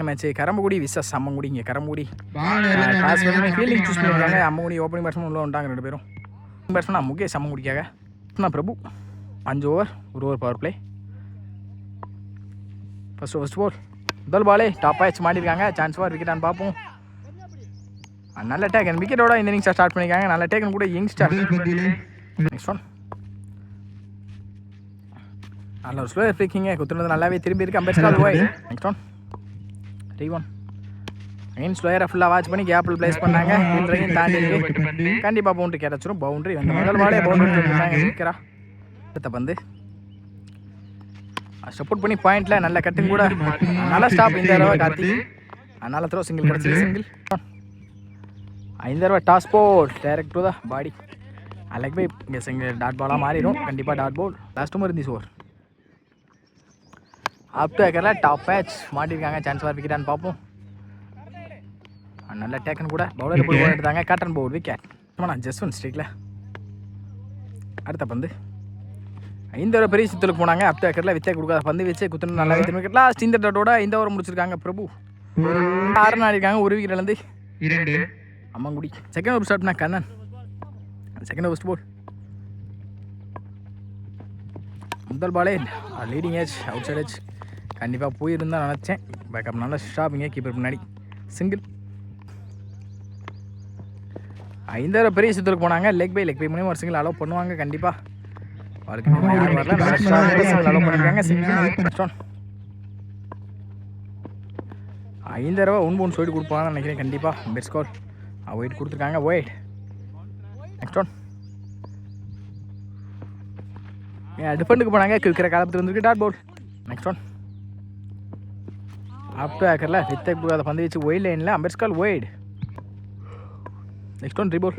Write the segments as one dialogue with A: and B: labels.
A: Match Karambakkudi versus Ammangudi. இங்கே Karambakkudi toss பண்ணி fielding choose பண்ணியிருக்காங்க. அம்மங்குடி ஓப்பனிங் பேட்ஸ்மேன் உள்ள வந்துட்டாங்க 2 பேரும். பேட்ஸ்மேன் முகேஷ் அம்மங்குடிக்காக. நான் Prabhu 5 over 1 over power play. First ball முதல் பாலே டாப் ஆச்சு மாட்டிருக்காங்க. சான்ஸ் ஃபார் விக்கெட்டான்னு பார்ப்போம். நல்ல டேக்கன் விக்கெட்டோட இந்த இன்னிங்ஸை ஸ்டார்ட் பண்ணியிருக்காங்க. நல்ல டேக்கன் கூட யங்ஸ்டர். நெக்ஸ்ட் ஒன் நல்ல ஒரு ஸ்லோயர் ஃப்ரீக்கிங்க குத்துனது நல்லாவே திரும்பி இருக்கு. அம்பேத்கர் போய் நெக்ஸ்ட் ஒன் ரீ1 மெயின் ஸ்லோயரை ஃபுல்லாக வாட்ச் பண்ணி கேப்பில் பிளேஸ் பண்ணாங்க. ஃபீல்டரையும் தாண்டி இருக்கு. கண்டிப்பாக பவுண்டரி கிடச்சிரும். பவுண்டரி வந்து முதல் பாலே பவுண்டரி நிற்கிறா. அடுத்த பந்து சப்போர்ட் பண்ணி பாயிண்ட்ல நல்ல கட்டிங் கூட நல்ல ஸ்டாப். இந்த தடவை கார்த்தி நல்ல த்ரோ சிங்கிள் கிடச்சி சிங்கிள். 5 தடவை toss ball direct to the body. அலைக் பை இங்கே சிங்கிள் டாட் பாலாக மாறிடும். கண்டிப்பாக டாட் போல். லாஸ்ட் ஓவர் இந்த ஓவர் அப் டு ஏக்கரில் டாப் பேட்ச் மாட்டிருக்காங்க. சான்ஸ் ஃபார் விக்கெட்டான்னு பார்ப்போம். நல்ல டேக்கன் கூட பவுலர் போய் எடுத்தாங்க. Caught and bowled wicket. நான் ஜஸ்ட் ஒன் ஸ்ட்ரைக்கில். அடுத்த பந்து 5 தடவை பெரிய சுத்தலுக்கு போனாங்க. அப் டு ஏக்கரில் வித்தே கொடுக்காத பந்து வச்சு குத்துன்னு நல்லா வித்து. லாஸ்ட் இந்த டாட்டோட இந்த ஓவர் முடிச்சிருக்காங்க. பிரபு 6 ஆடிருக்காங்க. 1 விக்கெட்லேருந்து 2 அம்மங்குடி. செகண்ட் ஓவர் ஸ்டார்ட் பண்ண கண்ணன். செகண்ட் ஓவர் போல் முதல் பாலே leading edge outside edge கண்டிப்பாக போயிருந்தா நினச்சேன். பேக்கப் நல்லா ஸ்டாப்பிங்க கீப்பர் முன்னாடி சிங்கிள். 5 தடவை பெரிய சுத்தலுக்கு போனாங்க. லெக் பை மூலியமாக ஒரு சிங்கிள் அலோவ் பண்ணுவாங்க. கண்டிப்பாக அவருக்கு யாரும் வரல. நல்லா சிங்கிள் அலோவ் பண்ணியிருக்காங்க. சிங்கிள் 5 தடவை 1 சைடு கொடுப்பாங்கன்னு நினைக்கிறேன். கண்டிப்பாக பெஸ்ட் ஸ்கோர் ஒயிட் கொடுத்துருக்காங்க. ஒயிட் நெக்ஸ்ட் ஒன் டிஃபெண்டுக்கு போனாங்க. கிரிக்கிற காலத்தில் வந்துருக்கு. Dot ball. Next one up to ஏக்கரில் வித்தை அதை பந்து வச்சு ஒயிட் லைனில் அம்பேத்கர் ஒயிட். நெக்ஸ்ட் ஒன் ரீபோல்.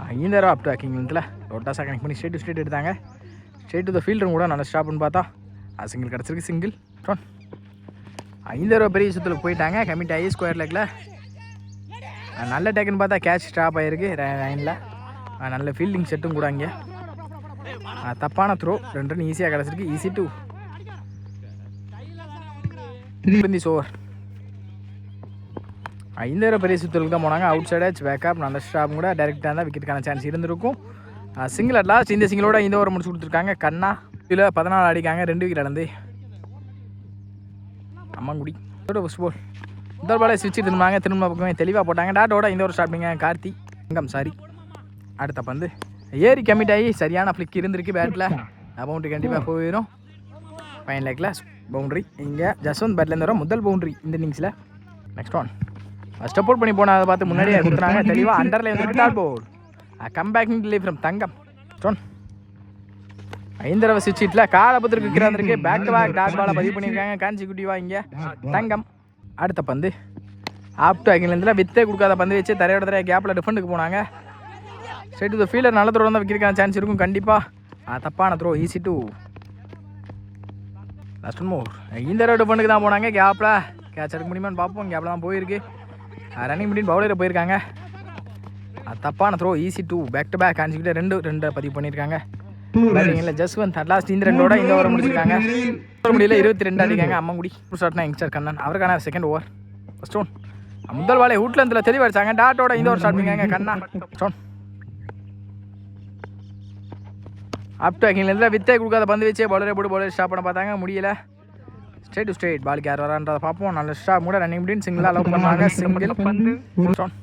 A: 5 தடவை அப் டு ஏக்கிங்கில் ரொட்டாஸாக கனெக்ட் பண்ணி ஸ்ட்ரெயிட் டு ஸ்ட்ரெயிட் எடுத்தாங்க. ஸ்ட்ரெயிட் டு த ஃபீல்டரும் கூட நல்ல ஸ்டாப்னு பார்த்தா சிங்கிள் கிடச்சிருக்கு. சிங்கிள் 5 தடவை பெரிய சுற்றுலுக்கு போயிட்டாங்க. கமிட் ஆகி ஸ்கொயர் லெக்கில் நல்ல டேக்குன்னு பார்த்தா கேட்ச் ஸ்டாப் ஆகிருக்கு லைனில். நல்ல ஃபீல்டிங் செட்டும் கூட அங்கே. தப்பான த்ரோ 2 ரன் ஈஸியாக கிடச்சிருக்கு. Easy two over. 5 தடவை பெரிய சுற்றுலுக்கு தான் போனாங்க. அவுட் சைட் ஏஜ் பேக்கப் நல்ல ஸ்டாப் கூட டைரெக்டாக இருந்தால் விக்கெட்டுக்கான சான்ஸ் இருந்திருக்கும். சிங்கிள் அட் லாஸ்ட் இந்த சிங்கிளோட இந்த ஓவர் முடிச்சு கொடுத்துருக்காங்க. கண்ணா இதில் 14 அடிக்காங்க. 2 விக்கெட் இழந்து அம்மங்குடி. ஃபர்ஸ்ட் பால் முதல் பாலே ஸ்விட்ச் திரும்பினாங்க. திரும்ப பக்கமே தெளிவாக போட்டாங்க. டாட்டோட இந்த ஒரு ஸ்டார்ட் பண்ணிங்க. கார்த்தி சாரி. அடுத்த பந்து ஏறி கமிட் ஆகி சரியான ஃப்ளிக் இருந்திருக்கு பேட்டில். பவுண்ட்ரி கண்டிப்பாக போயிடும். ஃபைன் லெக்கில் பவுண்ட்ரி. இங்கே ஜஸ்வந்த் பேட்லேருந்து வர முதல் பவுண்ட்ரி இந்த இன்னிங்ஸில். நெக்ஸ்ட் ஒன் ஸ்டெப் அவுட் பண்ணி போனால் அதை பார்த்து முன்னாடியே கொடுத்துறாங்க. தெளிவாக அண்டர்ல வந்து dot ball. Come backing delay from Thangam. Next one 5 தடவை ஸ்விட்ச் ஹிட்டில் காலை பத்திரிக்கை இருக்கிறாந்திருக்கு. பேக் டு பேக் டாட் பாலை பதிவு பண்ணியிருக்காங்க. கான்சிக்யூட்டிவாக இங்கே தங்கம். அடுத்த பந்து ஆப் டு ஆக்கிலேருந்து வித்தே கொடுக்காத பந்து வச்சு தரையோட தரைய கேப்பில் டிஃபெண்டுக்கு போனாங்க. ஸ்ட்ரெயிட் டு ஃபீல்டர் நல்ல த்ரோ தான் வைக்கிறதுக்கான சான்ஸ் இருக்கும். கண்டிப்பாக தப்பான throw. Easy two last more. இந்த தடவை டிஃபெண்டுக்கு தான் போனாங்க. கேப்பில் கேட்ச் எடுக்க முடியுமான்னு பார்ப்போம். கேப்பில் தான் போயிருக்கு. ரன்னிங் பண்ணி பவுலரை போயிருக்காங்க. தப்பான throw. Easy two back to back consecutive 2 பதிவு பண்ணியிருக்காங்க. பேட்டிங்கில் ஜஸ்வந்த் அட் லாஸ்ட் இந்த 2 இந்த ஓவர் முடிச்சிருக்காங்க. முடியல 22 அடிக்காங்க. அம்மங்குடி. ஸ்டார்ட்னா யங்ஸ்டர் கண்ணன். அவருக்கான செகண்ட் ஓவர். ஃபர்ஸ்ட் ஒன் முதல் பாலே ஹூட்லேருந்து தெளிவாக அடிச்சாங்க. டாட்டோட இந்த ஓவர் ஸ்டார்ட் பண்ணிக்காங்க. கண்ணா ஸ்டோன் அப் டு ஆக்கிங்லேருந்து வித்தே கொடுக்காத பந்து வச்சு பவுலரை போட்டு பவுலர் ஸ்டாப் பண்ண பார்த்தாங்க. முடியல. ஸ்ட்ரெயிட் டு ஸ்ட்ரெயிட் பாலுக்கு யார் வரான்றதை பார்ப்போம். நல்ல ஸ்டாப் கூட ரன்னிங் முடியும். சிங்கிளாக அலோவ் பண்ணாங்க. சிங்கிள் ஸ்டோன்.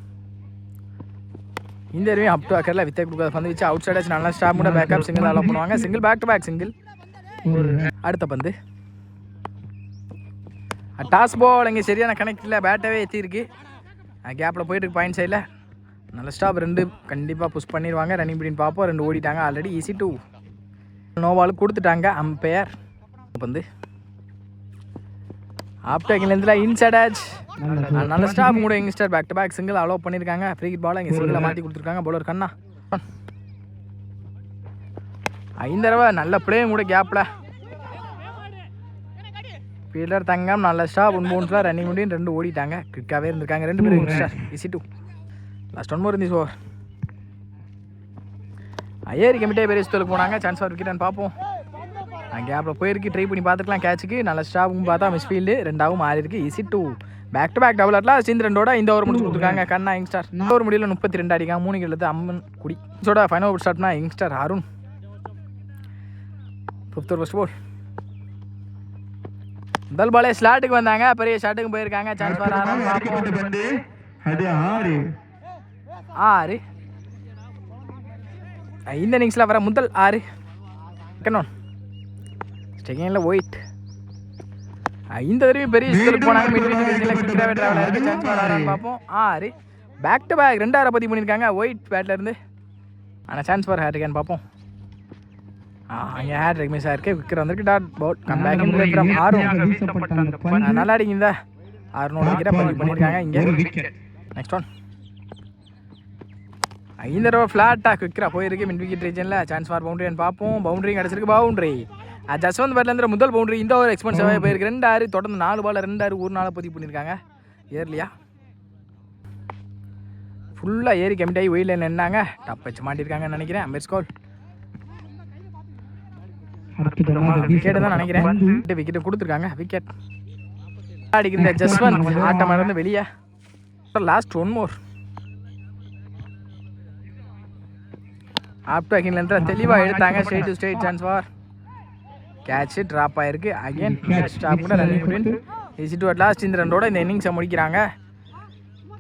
A: இந்த தடவையும் அப் டு ஆக்கரில் வித்தை கொடுக்காத பந்து வச்சு அவுட் சைட் நல்ல ஸ்டாப் கூட பேக்கப் சிங்கிள் அலோவ் பண்ணுவாங்க. Single back to back single. அடுத்த பந்து டாஸ் பால். இங்கே சரியான கனெக்ட் இல்லை. பேட்டவே ஏற்றிருக்கு. கேப்பில் போயிட்டு பாயிண்ட் சைடில் நல்ல ஸ்டாப் 2 கண்டிப்பாக புஷ் பண்ணிடுவாங்க. ரன்னிங் பிடின்னு பார்ப்போம். 2 ஓடிட்டாங்க ஆல்ரெடி. ஈஸி டூ நோவால் கொடுத்துட்டாங்க அம்பையர். பந்து ஆப்டேக்கிலேருந்து இன்சைட் ஏஜ் நல்ல ஸ்டாப் கூட youngster back to back single allow பண்ணியிருக்காங்க. ஃப்ரீ ஹிட் பாலை இங்கே சிங்கிளை மாற்றி கொடுத்துருக்காங்க. பவுலர் கண்ணா 5 தடவை நல்ல பிளேயும் கூட கேப்பில். ஃபீல்டர் தங்கம் நல்ல ஸ்டாப் 1 பவுன்ஸில் ரன்னிங் முடியும். 2 ஓடிட்டாங்க. குவிக்காகவே இருந்திருக்காங்க 2 பேரும் யங்ஸ்டர். ஈஸி டூ லாஸ்ட் 1 மோர் இந்த ஓவர். ஏறி கமிட்டே பெரிய சுத்தலுக்கு போனாங்க. சான்ஸ் ஃபார் விக்கெட்டான்னு பார்ப்போம். கேப்பில் போயிருக்கு. ட்ரை பண்ணி பார்த்துக்கலாம் கேட்சுக்கு. நல்ல ஸ்டாப்பும் பார்த்தா மிஸ்ஃபீல்டு. ரெண்டாவும் மாறி இருக்கு. Easy two back to back double அட்லாம் சீந்து ரெண்டோட இந்த ஓவர் முடிச்சு கொடுத்துருக்காங்க கண்ணா யங்ஸ்டார். இந்த ஓவர் முடியல 32 அடிக்காங்க. 3 கிலோ அம்மன் குடி சோட ஃபைனல் ஓவர் ஸ்டார்ட்னா youngster Arun. 5th over first ball. முதல் பாலே ஸ்லாட்டுக்கு வந்தாங்க. பெரிய ஷாட்டுக்கு போயிருக்காங்க. சான்ஸ் வர ஆறு. இந்த இன்னிங்ஸில் வர முதல் 6 செகண்டில் ஒயிட். இந்த தடவை பெரிய சுற்றுக்கு போனாங்க. சான்ஸ் வரான்னு பார்ப்போம். 6 பேக் டு பேக் 2 6 பதிவு பண்ணியிருக்காங்க ஒயிட் பேட்டில் இருந்து. ஆனால் சான்ஸ் ஃபார் ஹேட்ரிக்கான்னு பார்ப்போம். அங்கே ஹேட்ரிக் மிஸ் ஆயிருக்கு. விக்கர் வந்திருக்கு. டாட் பவுட் கம் பேக் இன் ஃப்ரம் ஆரும். நல்லா அடிங்க. இந்த 6 விக்கெட்டை பதிவு பண்ணியிருக்காங்க இங்கே. Next one. இந்த தடவை ஃப்ளாட்டாக குவிக்கராக போயிருக்கு மின் விக்கெட் ரீஜனில். சான்ஸ் ஃபார் பவுண்டரின்னு பார்ப்போம். பவுண்டரி கிடச்சிருக்கு. பவுண்டரி ஜஸ்வந்த் பேட்லேருந்து முதல் பவுண்டரி. இந்த ஒரு எக்ஸ்பென்சிவாக போயிருக்கு. 2 6 தொடர்ந்து 4 பால் 2 6 ஒரு நாள் பதிவு பண்ணியிருக்காங்க ஏர்லியா. ஃபுல்லாக ஏறி கமிட் ஆகி வெயிலில் நின்னாங்க. டப் வச்சு மாட்டியிருக்காங்கன்னு நினைக்கிறேன். அம்பேர் கோல் விக்கெட்டு தான் நினைக்கிறேன். விக்கெட்டு கொடுத்துருக்காங்க. விக்கெட் அடிக்கிற ஜஸ்வந்த் ஆட்டம் இருந்து வெளியே. Last 1 more. ஆப் டு தெளிவாக எடுத்தாங்க. Straight to straight chance for catch. Drop ஆயிருக்கு. அகைன் ஸ்டாப் கூட ரன்னிங் முடின். Easy two at last. இந்த ரெண்டோட இந்த இன்னிங்ஸை முடிக்கிறாங்க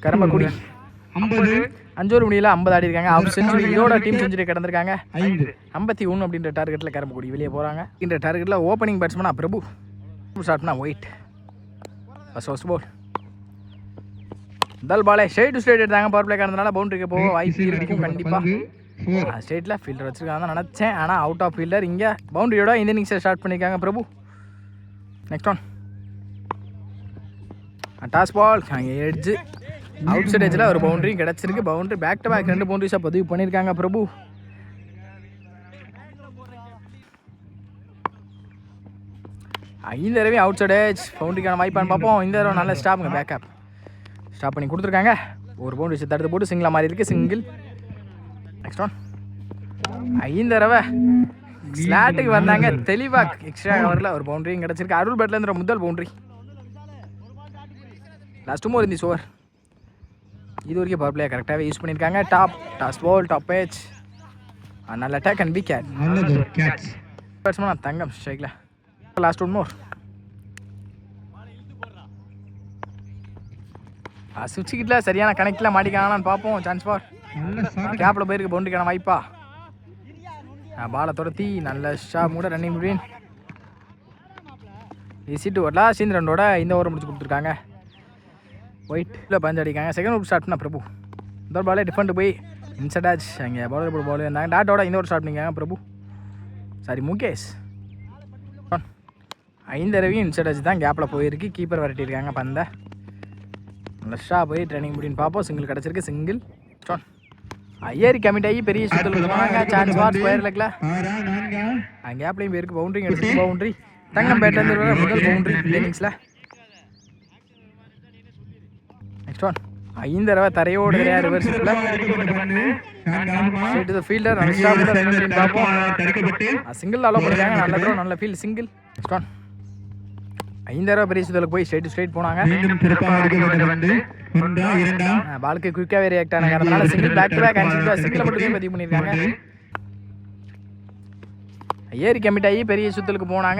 A: கரும்பக்குடி. 5 ஓவர் முடியல 50 ஆடி இருக்காங்க. Half century. இதோட டீம் செஞ்சுரி கடந்திருக்காங்க. 51 அப்படின்ற டார்கெட்டில் கரும்பக்குடி வெளியே போகிறாங்க. இந்த டார்கெட்டில் ஓப்பனிங் பேட்ஸ்மேனா பிரபு. ஷாட்னா ஒயிட். First ball. முதல் பாலே ஸ்ட்ரெயிட் டு ஸ்ட்ரெயிட் எடுத்தாங்க. பவர் பிளே காரணத்தினால பவுண்டரிக்கு போக வாய்ப்பு இருக்கும் கண்டிப்பாக. ஸ்ட்ரெயிட்டில் ஃபீல்டர் வச்சுருக்காங்க தான் நினச்சேன். ஆனால் அவுட் ஆஃப் ஃபீல்டர். இங்கே பவுண்டரியோட இந்த இன்னிங்ஸை ஸ்டார்ட் பண்ணியிருக்காங்க Prabhu. Next one. Toss ball அங்கே எட்ஜு அவுட் சைட் எட்ஜில் ஒரு பவுண்டரி கிடச்சிருக்கு. பவுண்டரி பேக் டு பேக் 2 பவுண்டரிஸாக பதிவு பண்ணியிருக்காங்க பிரபு. இந்த தடவை அவுட் சைட் எட்ஜ் பவுண்டரிக்கான வாய்ப்பான்னு பார்ப்போம். இந்த தடவை நல்ல ஸ்டாப்புங்க. பேக்கப் ஸ்டாப் பண்ணி கொடுத்துருக்காங்க. ஒரு பவுண்டரி தடுத்து போட்டு சிங்கிளாக மாறி இருக்கு. சிங்கிள். Next one. இந்த தடவை ஸ்லாட்டுக்கு வந்தாங்க. தெளிவாக எக்ஸ்ட்ரா கவரில் ஒரு பவுண்டரியும் கிடச்சிருக்கு. அருள் பேட்லேருந்து முதல் பவுண்டரி. லாஸ்ட் மோர் இந்த ஓவர். இது வரைக்கும் பவர் பிளேயர் கரெக்டாகவே யூஸ் பண்ணியிருக்காங்க. டாஸ் பால் டாப் பேட்ச். நல்ல அட்டாக் அண்ட் விக்கெட். பேட்ஸ்மேனா தங்கம் ஸ்ட்ரைக்கில். Last 1 more. சுவிட்ச் கிட்டில் சரியான கனெக்டில் மாட்டிக்காங்களான்னு பார்ப்போம். சான்ஸ் ஃபார் கேப்பில் போயிருக்கு. பவுண்டரிக்கான வாய்ப்பா. பாலை துரத்தி நல்ல ஷாப் கூட ரன்னிங் முடியும். Easy to last. இந்த ரெண்டோட இந்த ஓவர் முடிச்சு கொடுத்துருக்காங்க. ஒயிட்டில் பஞ்சு அடிக்காங்க. செகண்ட் ஓவர் ஸ்டார்ட் பண்ணால் பிரபு. இந்த பாலே டிஃபெண்ட் போய் இன்சைட் ஆச்சு. அங்கே பவுலர் போட பால் இருந்தாங்க. டாட்டோட இந்த ஓவர் ஸ்டார்ட் பண்ணிக்காங்க பிரபு. சாரி முகேஷ். 5 தடவையும் இன்சைட் ஆச்சு தான் கேப்பில் போயிருக்கு. கீப்பர் விரட்டியிருக்காங்க பந்தை. நல்ல போய் ட்ரைனிங் முடின்னு பார்ப்போம். சிங்கிள் கிடச்சிருக்கு. சிங்கிள். ஏறி கமிட் ஆகி பெரிய சுத்தல் போனாங்க. சான்ஸ் ஃபார் ஸ்கொயர் லெக்கில் கேப்லையும் போயிருக்கு. பவுண்டரி கிடச்சிருக்கு. பவுண்டரி தங்கம் பேட்லேருந்து முதல் பவுண்டரி இன்னிங்ஸில். Next one. 5 தடவை தரையோடு கிடையாது. ரிவர்ஸ் ஃபீல்டர் பார்ப்போம். சிங்கிள் அலோ பண்ணிருக்காங்க. நல்ல த்ரோ நல்ல ஃபீல்ட். சிங்கிள். Next one. 5 தடவை பெரிய சுத்தலுக்கு போய் ஸ்ட்ரெயிட் டு ஸ்ட்ரெயிட் போனாங்க. பாலுக்கு குயிக்காகவே ரியாக்ட் ஆனாங்க. அதனால சிங்கிள் பேக் டு பேக் சிங்கிளை மட்டுமே பதிவு பண்ணியிருக்காங்க. ஏறி கமிட் ஆகி பெரிய சுத்தலுக்கு போனாங்க.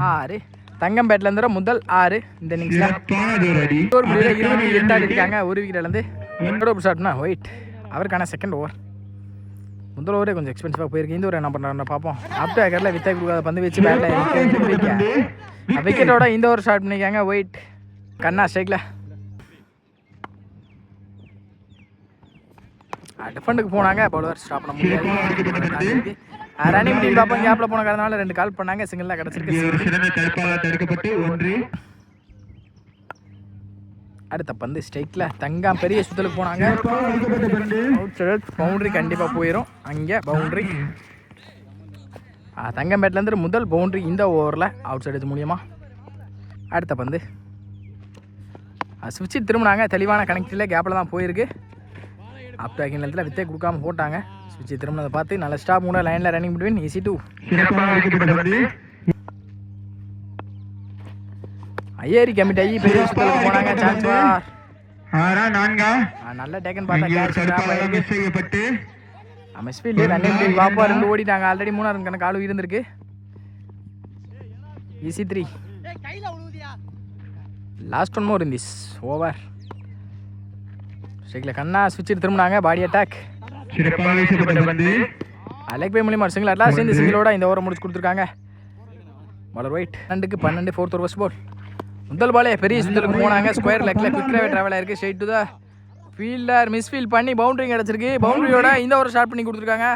A: 6 தங்கம் பேட்ல இருந்து முதல் 6 இந்த இன்னிங்ஸ்ல. ஒரு முடியல 28 ஆடி இருக்காங்க. ஒரு விக்கெட் இழந்து. ஷாட்னா ஒயிட். அவருக்கான செகண்ட் ஓவர். முதல் ஓவரே கொஞ்சம் எக்ஸ்பென்சிவாக போயிருக்கு. இந்த ஒரு என்ன பண்ணுறாங்க பார்ப்போம். ஆப்டர் ஏக்கரில் வித்தா கொடுக்காத பந்து வச்சு பேட்டில் விக்கெட்டோட இந்த ஓவர் ஸ்டார்ட் பண்ணிக்காங்க. ஒயிட். கண்ணா ஸ்ட்ரைக்கில். டிஃபெண்டுக்கு போனாங்க. பவுலர் ஸ்டாப் பண்ண முடியாது. ரன்னிங் பண்ணி பார்ப்போம். கேப்பில் போன காரணனால 2 கால் பண்ணாங்க. சிங்கிளாக கிடச்சிருக்கு. அடுத்த பந்து ஸ்ட்ரைக்கில். தங்கம் பெரிய சுத்தலுக்கு போனாங்க. பவுண்டரி கண்டிப்பாக போயிடும். அங்கே பவுண்டரி. தங்கம் பேட்லேருந்து முதல் பவுண்டரி இந்த ஓவரில் அவுட் சைடு மூலியமாக. அடுத்த பந்து சுவிட்சு திரும்பினாங்க. தெளிவான கனெக்டில் கேப்பில் தான் போயிருக்கு. ஆப்டர் ஆக்கின நேரத்தில் வித்தே கொடுக்காம போட்டாங்க. ஸ்விட்ச் திரும்பினதை பார்த்து நல்ல ஸ்டாப் மூட லைனில் ரன்னிங் பிட்வீன் ஈஸி 2. ஐயேரி கமிட் ஆகி பெரிய சுத்தலுக்கு போனாங்க. சான்ஸ் பார் நல்ல டேக்கன் பார்த்தா மிஸ்ஃபீல்டு ரன்னிங் பாப்பா 2 ஓடிட்டாங்க. ஆல்ரெடி 3 ரன் கணக்கு ஆளு இருந்திருக்கு. Easy 3. Last one more in this over. ஸ்ட்ரைக்கில் கண்ணா ஸ்விட்ச் திரும்பினாங்க. பாடி அட்டாக் லெக் பை மூலியமா சிங்கிள் அட்லாஸ்ட் இந்த சிங்கிளோட இந்த ஓவரை முடிச்சு கொடுத்துருக்காங்க. பாலர் ஒயிட் 12க்கு 12 4th ஓவர் ஃபர்ஸ்ட் பால். முதல் பாலே பெரிய சுத்தலுக்கு போனாங்க. ஸ்கொயர் லெக்கில் குயிக்காகவே ட்ராவல் ஆயிருக்கு. Straight to the fielder misfield பண்ணி பவுண்டரி கிடச்சிருக்கு. பவுண்டரியோட இந்த ஓவர் ஸ்டார்ட் பண்ணி கொடுத்துருக்காங்க.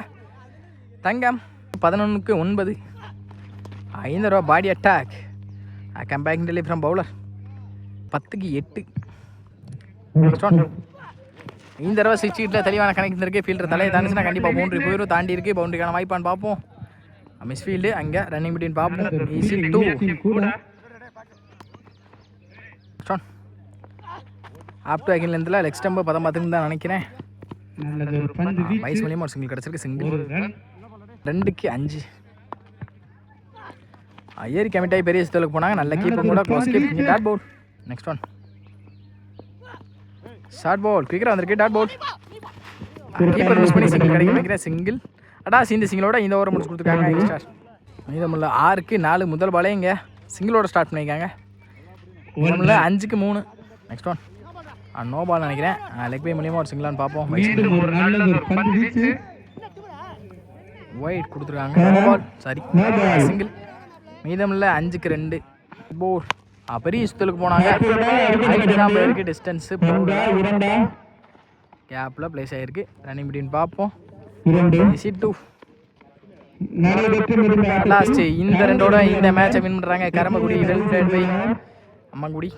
A: தங்கம் 11க்கு 9. 5 ரூபா பாடி அட்டாக் கம்பேக் டெலி ஃப்ரம் பவுலர் 10க்கு 8. இந்த தடவை 6 ஹிட்டில் தெளிவான கனெக்ட் இருக்குது. ஃபீல்டர் தலையை தாண்டிச்சுன்னா கண்டிப்பாக பவுண்டரி போயிடும். தாண்டி இருக்குது. பவுண்டரிக்கான வாய்ப்பான்னு பார்ப்போம். மிஸ்ஃபீல்டு அங்கே ரன்னிங் பிட்வீன் பார்ப்போம். ஈஸி 2. ஆப் டு அகிலேருந்துல லெக் ஸ்டம்பு 10 தான் நினைக்கிறேன். வயசு மூலியமாக ஒரு சிங்கிள் கிடச்சிருக்கு. சிங்கிள் 2க்கு 5. ஐயரி கமிட் ஆகி பெரிய சுத்தலுக்கு போனாங்க. நல்ல கீப்பர் கூட close keep. Dot ball. Next one short ball குயிக்கராக வந்திருக்கு. டாட் பால் கீப்பர் மிஸ் பண்ணி சிங்கிள் கிடைக்கும் நினைக்கிறேன். சிங்கிள் அடாஸ் இந்த சிங்கிளோட இந்த ஓவரை முடிச்சு கொடுத்துருக்காங்க. ஸ்டார் மீதமுள்ள 6க்கு 4 முதல் பாலே இங்கே சிங்கிளோட ஸ்டார்ட் பண்ணியிருக்காங்க. 5க்கு 3. நெக்ஸ்ட் ஒன் நோ பால் நினைக்கிறேன். லெக் பை மூலியமாக ஒரு சிங்கிளான்னு பார்ப்போம். ஒயிட் கொடுத்துருக்காங்க. No ball sorry single. மீதமுள்ள 5க்கு 2 போர். பெரிய சுத்தலுக்கு போனாங்க. போயிருக்கு. டிஸ்டன்ஸு கேப்பில் பிளேஸ் ஆகிருக்கு. ரன்னிங் பிட்வீன் பார்ப்போம். ஈஸி 2. லாஸ்ட் இந்த 2ஓட இந்த மேட்சை வின் பண்ணுறாங்க. கரம்பக்குடி பை அம்மங்குடி.